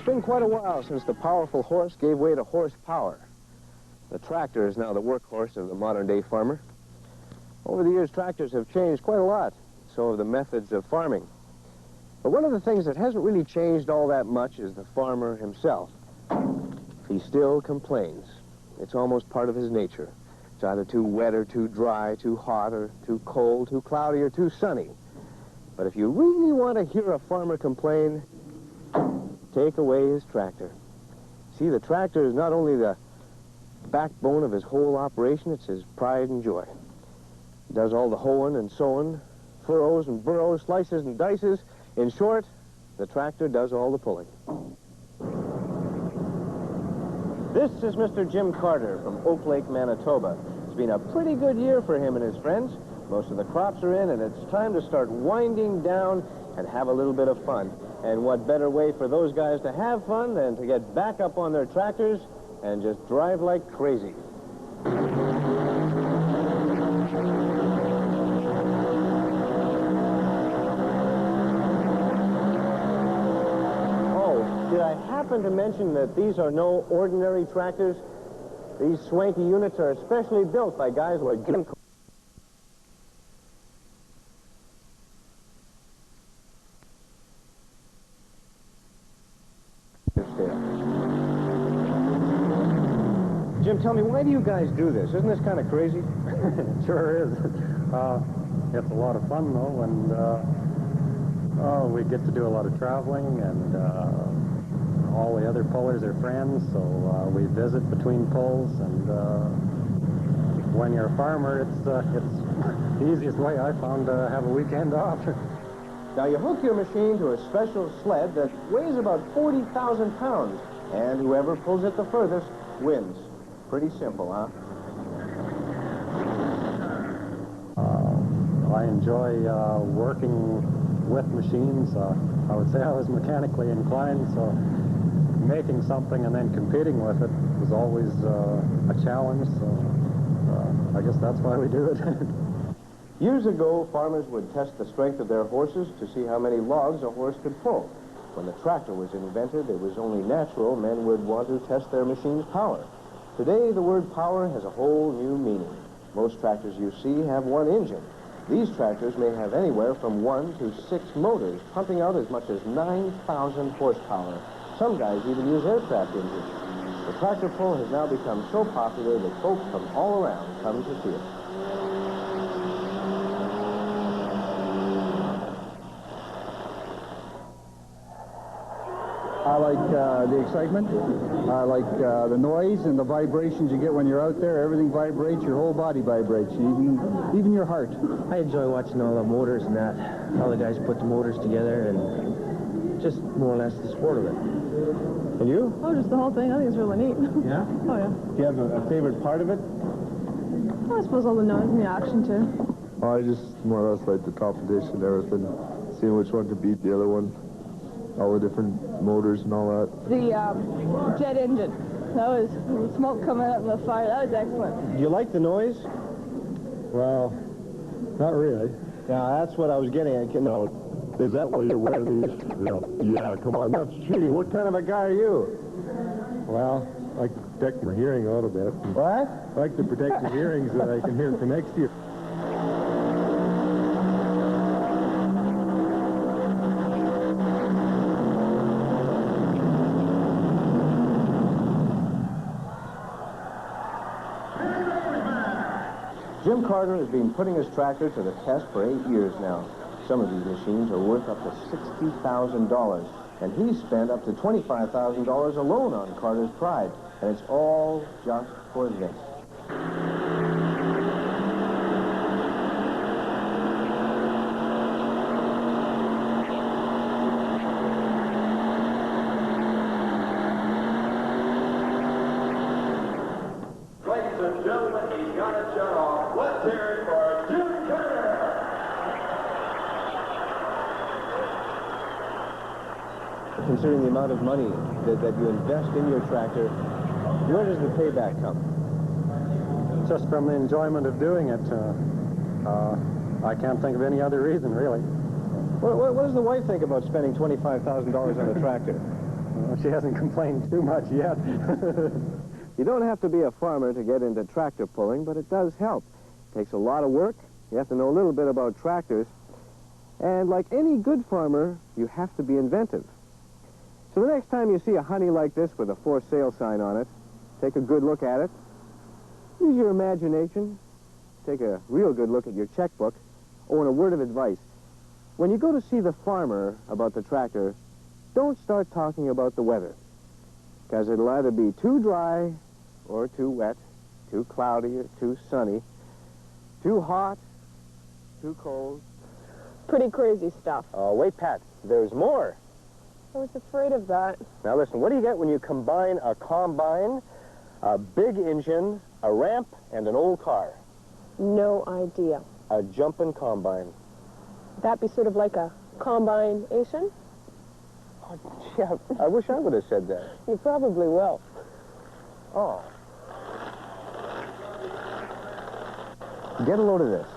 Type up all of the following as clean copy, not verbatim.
been quite a while since the powerful horse gave way to horsepower. The tractor is now the workhorse of the modern-day farmer. Over the years, tractors have changed quite a lot, so have the methods of farming. But one of the things that hasn't really changed all that much is the farmer himself. He still complains. It's almost part of his nature. It's either too wet or too dry, too hot or too cold, too cloudy or too sunny. But if you really want to hear a farmer complain, take away his tractor. See, the tractor is not only the backbone of his whole operation, it's his pride and joy. He does all the hoeing and sowing, furrows and burrows, slices and dices. In short, the tractor does all the pulling. This is Mr. Jim Carter from Oak Lake, Manitoba. It's been a pretty good year for him and his friends. Most of the crops are in, and it's time to start winding down and have a little bit of fun. And what better way for those guys to have fun than to get back up on their tractors and just drive like crazy. Oh, did I happen to mention that these are no ordinary tractors? These swanky units are especially built by guys like Jim Carter. Jim, tell me, why do you guys do this? Isn't this kind of crazy? It sure is. It's a lot of fun, though, and we get to do a lot of traveling, and all the other pullers are friends, so we visit between pulls, and when you're a farmer, it's the easiest way I found to have a weekend off. Now, you hook your machine to a special sled that weighs about 40,000 pounds, and whoever pulls it the furthest wins. Pretty simple, huh? I enjoy working with machines. I would say I was mechanically inclined, so making something and then competing with it was always a challenge, so I guess that's why we do it. Years ago, farmers would test the strength of their horses to see how many logs a horse could pull. When the tractor was invented, it was only natural men would want to test their machine's power. Today, the word power has a whole new meaning. Most tractors you see have one engine. These tractors may have anywhere from 1 to 6 motors, pumping out as much as 9,000 horsepower. Some guys even use aircraft engines. The tractor pull has now become so popular that folks from all around come to see it. I like the excitement. I like the noise and the vibrations you get when you're out there. Everything vibrates, your whole body vibrates, even your heart. I enjoy watching all the motors and that, how the guys put the motors together, and just more or less the sport of it. And you? Oh, just the whole thing. I think it's really neat. Yeah? Oh, yeah. Do you have a favorite part of it? I suppose all the noise and the action, too. I just more or less like the competition, everything, seeing which one could beat the other one. All the different motors and all that. The jet engine. That was the smoke coming out of the fire. That was excellent. Do you like the noise? Well, not really. Yeah, that's what I was getting at. No, is that what you're wearing? Yeah, come on, that's cheating. What kind of a guy are you? Well, I like to protect my hearing a little bit. What? I like to protect the hearing so that I can hear from next to you. Jim Carter has been putting his tractor to the test for 8 years now. Some of these machines are worth up to $60,000, and he's spent up to $25,000 alone on Carter's pride, and it's all just for this. Ladies and gentlemen, he's got it shut off. Let's hear it for Jim Carter. Considering the amount of money that you invest in your tractor, where does the payback come? Just from the enjoyment of doing it. I can't think of any other reason, really. What does the wife think about spending $25,000 on a tractor? Well, she hasn't complained too much yet. You don't have to be a farmer to get into tractor pulling, but it does help. It takes a lot of work. You have to know a little bit about tractors. And like any good farmer, you have to be inventive. So the next time you see a honey like this with a for sale sign on it, take a good look at it. Use your imagination. Take a real good look at your checkbook. Oh, and a word of advice. When you go to see the farmer about the tractor, don't start talking about the weather, because it'll either be too dry or too wet, too cloudy or too sunny, too hot, too cold. Pretty crazy stuff. Oh, wait, Pat, there's more. I was afraid of that. Now listen, what do you get when you combine a combine, a big engine, a ramp, and an old car? No idea. A jumping combine. That'd be sort of like a combination? Oh, yeah, I wish I would have said that. You probably will. Oh. Get a load of this.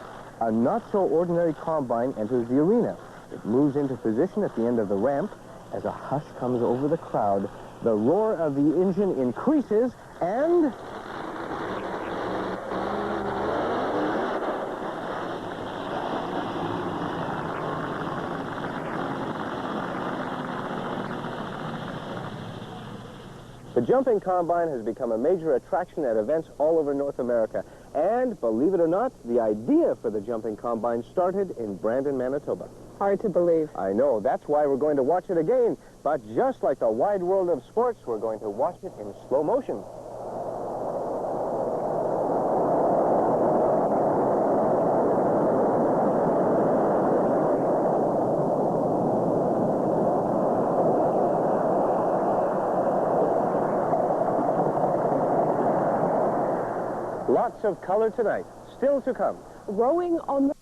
A not-so-ordinary combine enters the arena. It moves into position at the end of the ramp. As a hush comes over the crowd, the roar of the engine increases, and... the jumping combine has become a major attraction at events all over North America. And, believe it or not, the idea for the jumping combine started in Brandon, Manitoba. Hard to believe. I know, that's why we're going to watch it again. But just like the wide world of sports, we're going to watch it in slow motion. Lots of color tonight. Still to come. Rowing on the